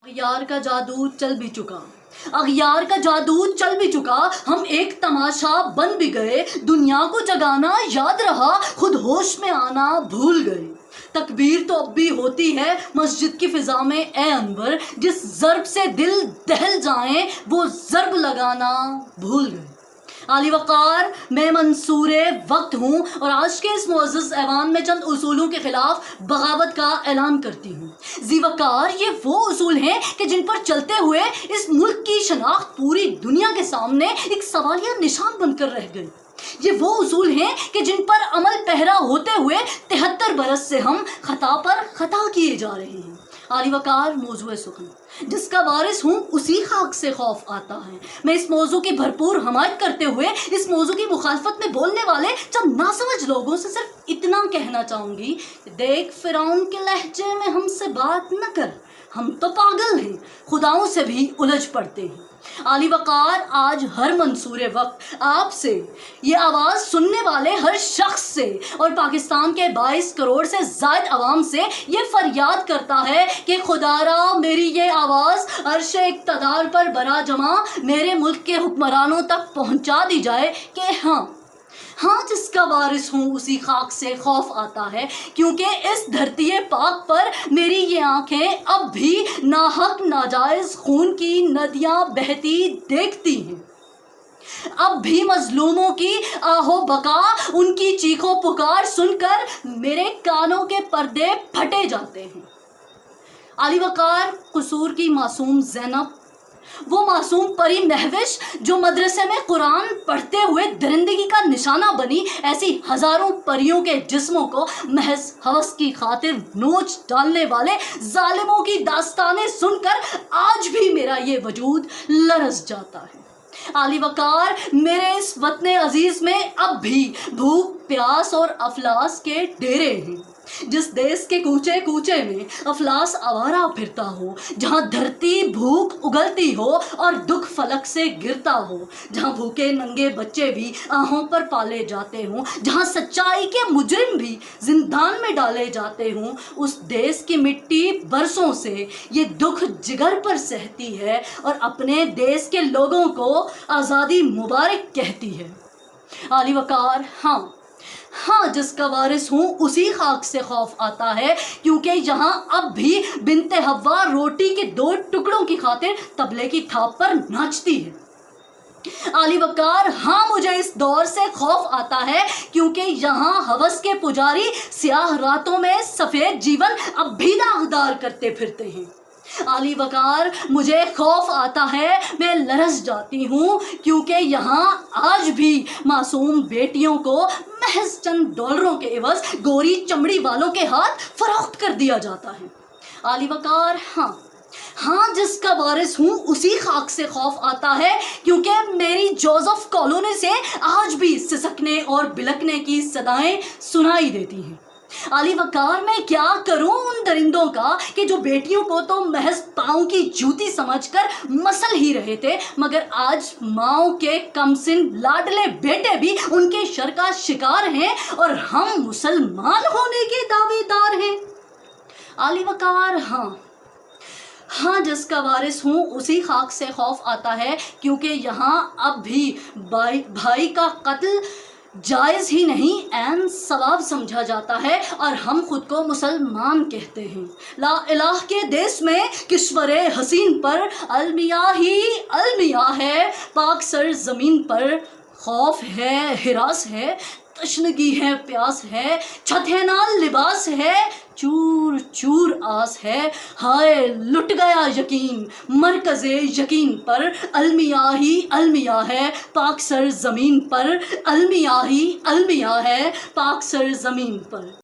अगयार का जादू चल भी चुका, अगयार का जादू चल भी चुका, हम एक तमाशा बन भी गए, दुनिया को जगाना याद रहा, खुद होश में आना भूल गए। तकबीर तो अब भी होती है मस्जिद की फिजा में ए अनवर, जिस ज़र्ब से दिल दहल जाएं वो ज़र्ब लगाना भूल गए। आली वक़ार, मैं मंसूर वक्त हूँ और आज के इस मुअज़्ज़ज़ ऐवान में चंद उसूलों के ख़िलाफ़ बगावत का ऐलान करती हूँ। ज़ीवकार, ये वो उसूल हैं कि जिन पर चलते हुए इस मुल्क की शनाख्त पूरी दुनिया के सामने एक सवालिया निशान बनकर रह गई। ये वो उसूल हैं कि जिन पर अमल पहरा होते हुए 73 बरस से हम खता पर खता किए जा रहे हैं। आली वक़ार, मौज़ूए सुखन, जिसका वारिस हूँ उसी खाक से खौफ आता है। मैं इस मौजू की भरपूर हमायत करते हुए इस मौजू की मुखालफत में बोलने वाले चंद नासमझ लोगों से सिर्फ इतना कहना चाहूँगी, देख फ़िरौन के लहजे में हमसे बात न कर, हम तो पागल हैं, खुदाओं से भी उलझ पड़ते हैं। आली वक़ार, आज हर मंसूर वक्त आपसे, ये आवाज़ सुनने वाले हर शख्स से और पाकिस्तान के 22 करोड़ से ज़ायद अवाम से ये फरियाद करता है कि खुदारा मेरी ये आवाज़ अर्शे इक़्तिदार पर बरा जमा मेरे मुल्क के हुक्मरानों तक पहुँचा दी जाए कि हाँ, जिसका वारिस हूँ उसी खाक से खौफ आता है, क्योंकि इस धरती पाक पर मेरी ये आँखें अब भी नाहक नाजायज़ खून की नदियाँ बहती देखती हैं। अब भी मजलूमों की आहो बका, उनकी चीखों पुकार सुनकर मेरे कानों के पर्दे फटे जाते हैं। आली वक़ार, कसूर की मासूम ज़ैनब, वो मासूम परी महविश जो मदरसे में कुरान पढ़ते हुए दरिंदगी का निशाना बनी, ऐसी हज़ारों परियों के जिस्मों को महज हवस की खातिर नोच डालने वाले जालिमों की दास्तानें सुनकर आज भी मेरा ये वजूद लरज़ जाता है। आली वक़ार, मेरे इस वतन अजीज़ में अब भी भूख, प्यास और अफलास के डेरे हैं। जिस देश के कूचे कूचे में अफलास आवारा फिरता हो, जहाँ धरती भूख उगलती हो और दुख फलक से गिरता हो, जहाँ भूखे नंगे बच्चे भी आहों पर पाले जाते हों, जहाँ सच्चाई के मुजरिम भी जिंदान में डाले जाते हों, उस देश की मिट्टी बरसों से ये दुख जिगर पर सहती है और अपने देश के लोगों को आज़ादी मुबारक कहती है। आली वक़ार, हाँ, जिसका वारिस हूँ उसी खाक से खौफ आता है, क्योंकि यहाँ अब भी बिनते हव्वा रोटी के 2 टुकड़ों की खातिर तबले की थाप पर नाचती है। आली वक़ार, हाँ, मुझे इस दौर से खौफ आता है, क्योंकि यहाँ हवस के पुजारी स्याह रातों में सफ़ेद जीवन अब भी दागदार करते फिरते हैं। आली वक़ार, मुझे खौफ आता है, मैं लरज़ जाती हूँ, क्योंकि यहाँ आज भी मासूम बेटियों को महज चंद डॉलरों के एवज़ गोरी चमड़ी वालों के हाथ फ़रोख्त कर दिया जाता है। आली वक़ार, हाँ, जिसका वारिस हूँ उसी खाक से खौफ आता है, क्योंकि मेरी जोसेफ कॉलोनी से आज भी सिसकने और बिलकने की सदाएं सुनाई देती हैं। आली वक़ार, मैं क्या करूं उन दरिंदों का कि जो बेटियों को तो महज पाँव की जूती समझकर मसल ही रहे थे, मगर आज माओ के कमसिन लाडले बेटे भी उनके शर का शिकार हैं और हम मुसलमान होने के दावेदार हैं। आली वक़ार, हाँ, जिसका वारिस हूँ उसी खाक से खौफ आता है, क्योंकि यहाँ अब भी भाई का कत्ल जायज़ ही नहीं ऐन सवाब समझा जाता है और हम खुद को मुसलमान कहते हैं। ला इलाह के देश में किश्वरे हसीन पर अलमिया ही अलमिया है, पाक सर ज़मीन पर खौफ है, हिरास है, तशनगी है, प्यास है, छत है ना लिबास है, चूर चूर आस है, हाय लुट गया यकीन मरकज़े यकीन पर, अलमिया ही अलमिया है, पाक सर ज़मीन पर, अलमिया ही अलमिया है, पाक सर ज़मीन पर।